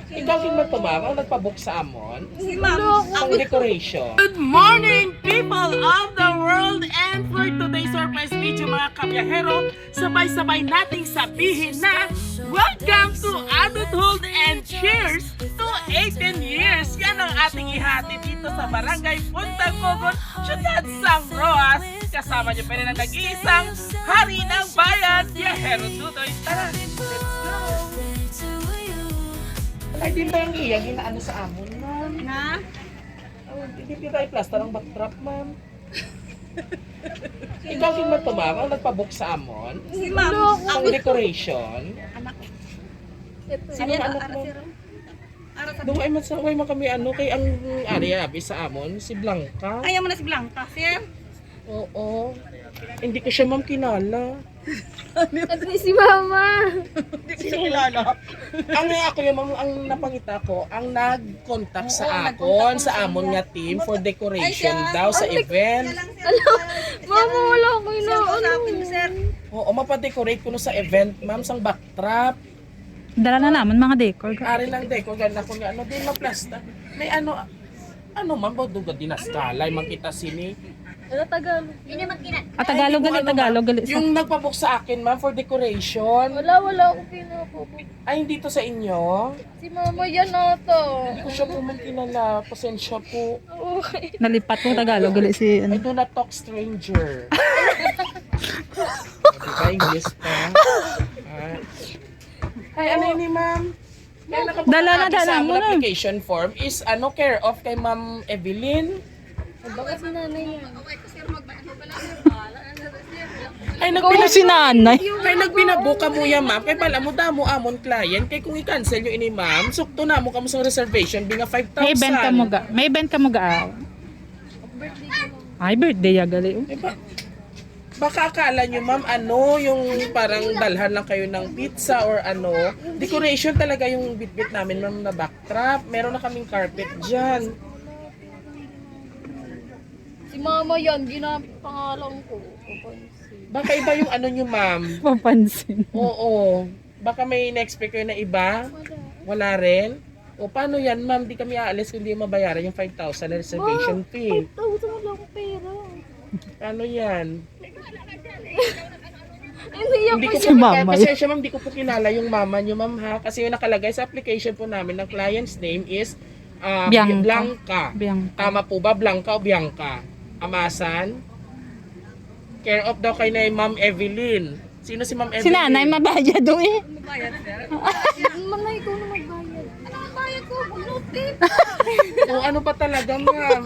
Ikaw kin man to, ma'am, ang nagpabook sa amon. Si ma'am. Ang decoration. Good morning, people of the world! And for today's surprise video, mga kabiyahero, sabay-sabay nating sabihin na welcome to adulthood and cheers to 18 years! Yan ang ating ihati dito sa Barangay Punta Cogon, Ciudad San Roas. Kasama niyo pa rin ang nag-iisang hari ng bayan, Biyahero Dudoy. Tara, let's go! Ay, di ba yung iya, ginaano sa amon, ma'am? Na? Oh, hindi kita i-plaster ang backdrop, ma'am. Ikaw kin man to, ma'am, ang nagpabook sa amon. Si ma'am. Ang decoration. Anak ko. Sino ang anak mo? Ara sa Doon ay magsaway man kami ano kay ang area sa amon, si Blanca. Ayaw mo na si Blanca, sir. Oo. Hindi ko siya ma'am kinala. At si Mama. Hindi ko siya kilala. Ang ako yung ma'am, ang napangita ko, ang nag-contact Oo, sa nag-contact akon, ko sa sa amon kanya. nga team for decoration Ay, siya. daw sa event. Mama, wala ko Siya inaano. ko sa akin, sir. Oo, mapadecorate ko no sa event, ma'am, sang backdrop. Dala na naman mga decor. Ari lang decor, ganda ko nga, ano, din maplasta. May ano, ma'am, baduga dinaskalay, makita sini. Ano Tagalog? Ah, Tagalog gali, Ano, Tagalog ma'am, gali. yung nagpabook sa akin, ma'am, for decoration. Wala akong pinapabok. Ay, hindi to sa inyo. Si Mama yan ata. Hindi ko siya po ma'am kinala. Pasensya po. Okay. Nalipat ko Tagalog gali si I ano. do not talk stranger. Diba, English pa? Ay, ano yun ni ma'am? Kaya nakabuka Dala na, natin dala sa mo amon na. application form is ano care of kay Ma'am Evelyn. Baka si nanay yan. Ay, Kung si nanay. Kay nagbinabuka mo yan, ma'am. Kay pala mo damo amon client. Kay kung i-cancel nyo ini, ma'am, sukto na mo kamo sa reservation, binga 5,000. May event ka mo ga. May event ka mo ga. Ay, birthday ya gali. Eh, baka akala nyo, ma'am, ano, yung parang dalhan lang kayo ng pizza or ano. Decoration talaga yung bit-bit namin, ma'am, na backdrop. Meron na kaming carpet dyan. Si Mama yan, ginapangalan ko. Baka iba yung ano nyo, ma'am. Papansin. Oo. Baka may na-expect kayo na iba. Wala rin. O paano yan, ma'am? Di kami aalis kung di mabayaran yung 5,000 na reservation fee. 5,000 wala akong pera. Paano yan? Hindi yan Hindi po ko si po, mama. pasensya ma'am, di ko po kilala yung mama nyo, ma'am, ha? Kasi yung nakalagay sa application po namin ng client's name is Bianca. Blanca. Bianca. Tama po ba? Blanca o Bianca? Amasan? Care of daw kay na Ma'am Evelyn. Sino si Ma'am Evelyn? Si nanay mabaya do eh. Bayad, sir. Mama, ikaw na magbayad. Ano ang bayad ko? Bunutin. O ano pa talaga, ma'am?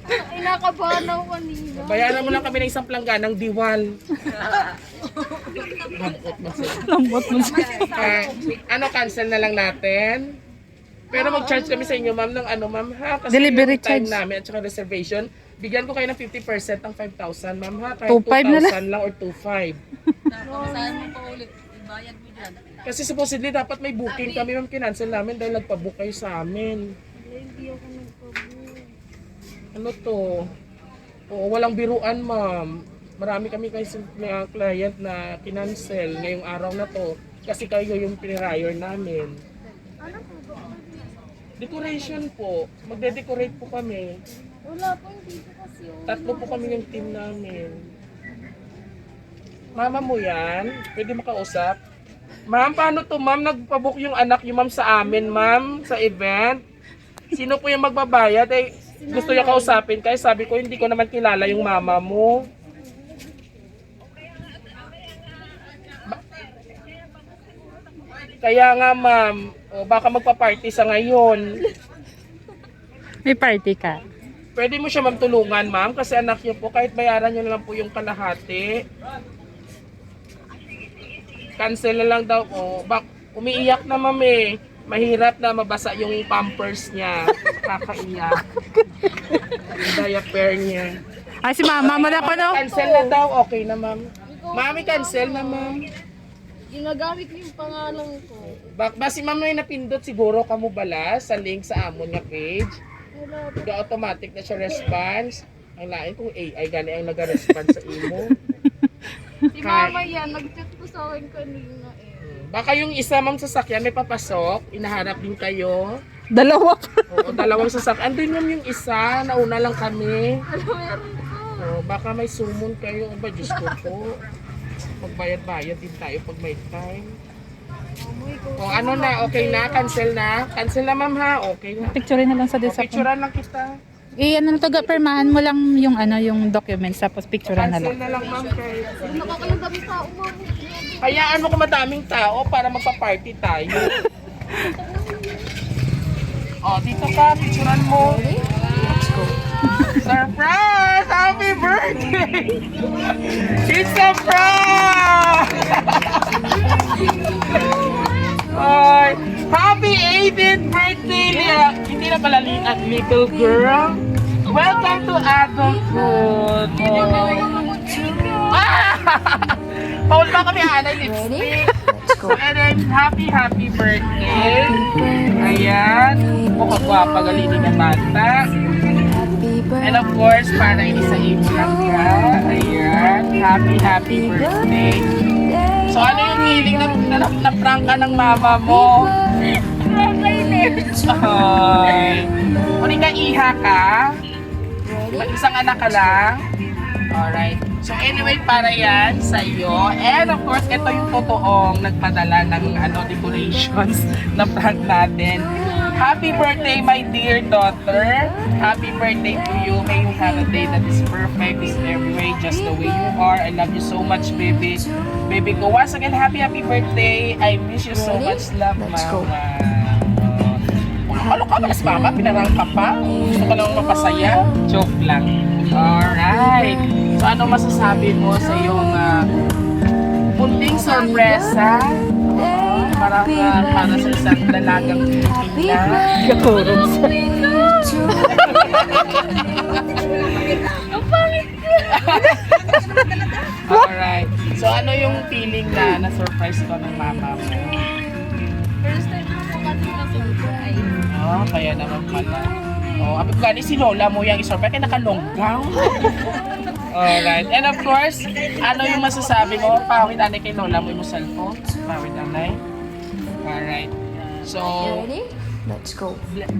Ay, nakabahan ako kanina. Bayaran mo lang kami ng isang plangganang diwal. Lambot mo. Ano, cancel na lang natin? Pero mag-charge kami sa inyo, ma'am, ng ano, ma'am, ha? Kasi Delivery yung time charge. namin at saka reservation, bigyan ko kayo ng 50% ng 5,000, ma'am, ha? Kahit 2,500 na lang. 2,000 lang or 2,500. Saan mo pa ulit? Ibayad mo dyan. Kasi supposedly dapat may booking kami, ma'am, kinancel namin dahil nagpa-book kayo sa amin. Hindi ako nagpabook. Ano to? Oo, walang biruan, ma'am. Marami kami kayo client na kinancel ngayong araw na to kasi kayo yung pinire namin. Decoration po. Magde-decorate po kami. Wala po, hindi po kasi yung... 3 po kami yung team namin. Mama mo yan? Pwede makausap? Ma'am, paano to, ma'am? Nagpabook yung anak niyo, ma'am, sa amin, ma'am, sa event. Sino po yung magbabayad? Eh, gusto niya kausapin. Kaya sabi ko, hindi ko naman kilala yung mama mo. Kaya nga, ma'am, baka magpa-party sa ngayon. May party ka. Pwede mo siya ma'am tulungan, ma'am, kasi anak niyo po, kahit bayaran niyo na lang po yung kalahati. Cancel na lang daw po. Umiiyak na, ma'am, eh. Mahirap na mabasa yung pampers niya. Kakaiyak. Yung diaper niya. Ay, si mama mo na ko no. Cancel na daw. Okay na, ma'am. Mami, cancel na, ma'am. Ginagamit niyo yung pangalan ko. Basi ma'am may napindot siguro kamo bala sa link sa amon nga page. Wala po. Automatic na siya response. Ang lain kung AI gani ang naga-response sa imo. Si Mama yan, nag-chat ko sa akin kanina eh. Baka yung isa ma'am sasakyan may papasok, inaharap din kayo. Dalawa pa. Oo, dalawang sasakyan. Andun ma'am yung isa, nauna lang kami. Ano meron po? Oh, baka may sumon kayo. Aba, Diyos ko po. Magbayad-bayad din tayo pag may time. O ano na, okay na? Cancel na? Cancel na ma'am ha? Okay na. Picturein na lang sa O, disap. picturean lang kita. Ano to, permahan mo lang yung yung documents tapos picturean na Cancel lang. na lang ma'am. Kay... Nakakalang kami tao, ma'am. Hayaan mo kung madaming tao para magpa-party tayo. O, dito ka. Picturean mo. Surprise! Happy birthday! It's a prank! Ay, happy 18th birthday, Lia! Hindi na pala little girl. Welcome to adulthood. Oh. Ah! Paul ba kami anay lipstick? And then, happy birthday. Ayan. Mukhang gwapa galini ng bata. And of course, para ini sa imo lang ka. Ayan. Happy birthday. So ano yung feeling na prank ka ng mama mo? Ay. Uli ka iha ka? Mag-isang anak ka lang? Alright. So anyway, para yan sa iyo. And of course, ito yung totoong nagpadala ng decorations na prank natin. Happy birthday, my dear daughter. Happy birthday to you. May you have a day that is perfect, is every way, just the way you are. I love you so much, baby. Baby ko, once again, happy birthday. I miss you so much. Love, mama. Ano ka, mas mama? Pinarang ka pa? Gusto ka lang mapasaya? Joke lang. Alright. So, ano masasabi mo sa iyong munting sorpresa? Para sa isang dalagang Pilipina. Kakurog sa. Alright. So, ano yung feeling na na-surprise ko ng mama mo? First time ko po kasi na-surprise. Oh, kaya naman pala. Oh, abot gani si Lola mo yung isorpresa kaya nakalonggaw. Alright. And of course, ano yung masasabi mo? Pawid anay kay Lola mo yung cellphone? Pawid anay? Alright. So, Let's go.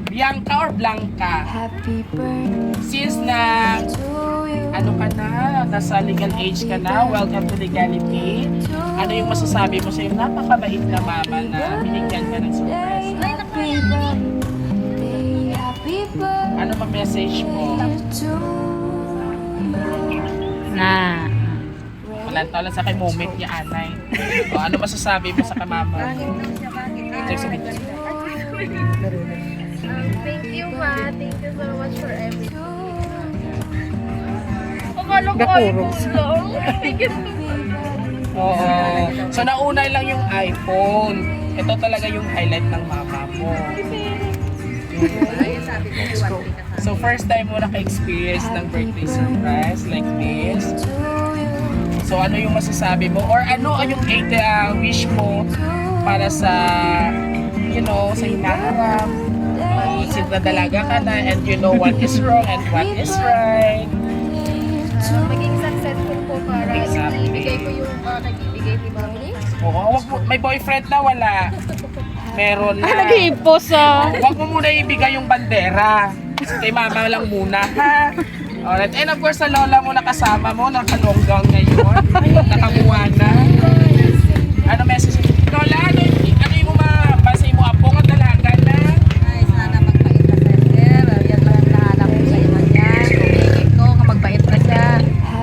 Bianca or Blanca? Happy birthday Since na, to you. ano ka na, nasa legal age ka na, welcome to legality. Ano yung masasabi mo sa iyo? Napakabait na mama na binigyan ka ng surprise. Happy birthday, happy birthday Ano ba message mo? to Na. Malantala sa kay moment niya, anay. O, ano masasabi mo sa kamama? Check sa video. Thank you, ma. Thank you so much for everything. Akala ko Gakurog. iPhone lang. Thank you. Oo. So, naunay lang yung iPhone. Ito talaga yung highlight ng mama mo. So, first time mo naka-experience ng birthday surprise like this. So, ano yung masasabi mo? Or ano yung wish mo para sa, sa hinaharap? Since dalaga ka na and you know what is wrong and what is right. Maging successful po para Exactly. ibigay ko yung nagbibigay ni Mami. Oo, may boyfriend na wala. Meron na. Nag-iipos Huwag mo muna ibigay yung bandera. Kay mama lang muna, ha? Alright. And of course, sa lola mo nakasama mo, nakalonggang ngayon. Nakakuha na. Ano message? Lola, ano yung mabasa mo apo ng dalaga na? Ay, sana magbait ka sa sir. Yan lang ang nahanap ko sa iman niya. Kumingin ko, magbait ka siya.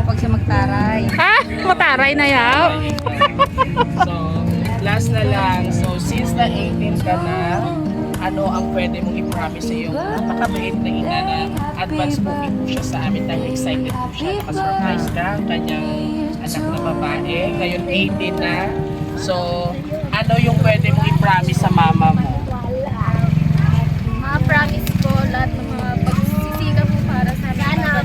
Huwag siya magtaray. Ha? Mataray na yaw. So, last na lang. So, since na 18 ka na, ano ang pwede mong i-promise sa iyo? Napakabait na ina na advance booking po siya sa amin dahil excited po siya. Nakasurprise ka ang kanyang anak na babae. Ngayon 18 na. So, ano yung pwede mong i-promise sa mama mo? Ma-promise ko lahat ng mga pagsisisikap mo para sa anak.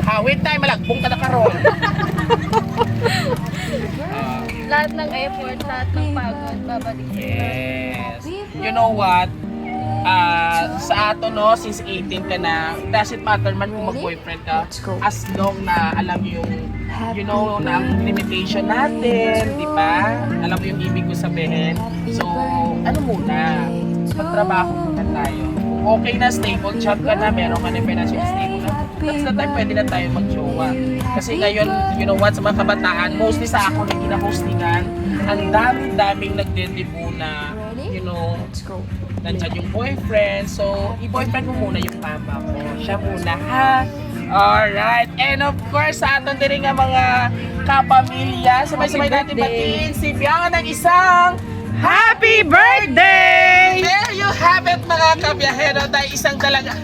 Ha, wait tayo, malagbong ka na karon. Lahat ng effort, lahat ng pagod, babalik sa Yes. You know what? Sa ato no, since 18 ka na, doesn't matter man kung mag-boyfriend ka, as long na alam yung you know, na ang limitation natin, di ba? Alam mo yung ibig ko sabihin. So, ano muna, magtrabaho muna tayo. Okay na, stable job ka na, meron ka na financial stable na, that's the time pwede na tayo mag-jowa. Kasi ngayon, you know what, sa mga kabataan, mostly sa ako na kinahostingan, ang daming nagdedibo na, you know, Let's go. nandyan yung boyfriend. So, i-boyfriend mo muna yung mama mo. Siya muna, ha? Alright. And of course, sa atin din nga mga kapamilya, sabay-sabay natin batiin si Bianca ng isang Happy Birthday! There you have it mga kabiyahero, dahil isang talagang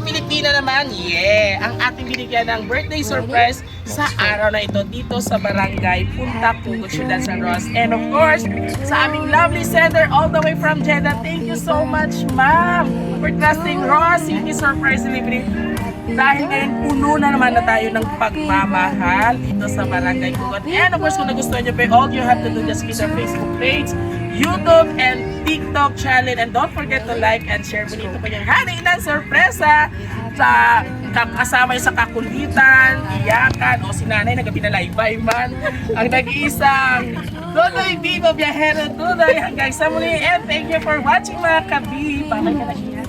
Pilipina naman, yeah, ang ating binigyan ng birthday surprise sa araw na ito dito sa Barangay Punta Pugot, Ciudad San Roque. And of course, sa aming lovely sender all the way from Jeddah, thank you so much, ma'am, for trusting Ross City Surprise Delivery. Dahil ngayon puno na naman na tayo ng pagmamahal dito sa Barangay Pugot. And of course, kung nagustuhan nyo pa, all you have to do just visit our Facebook page, YouTube, and TikTok channel. And don't forget to like and share. Bonito pa yung hari ng sorpresa sa kasama yung sa kakulitan, iyakan, o si nanay na gabi na laybay man. Ang nag-iisang Tuloy Vivo Biyahero Tuloy. Hanggang sa muli, and thank you for watching mga kabi. Bye-bye ka na siya.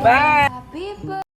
Bye!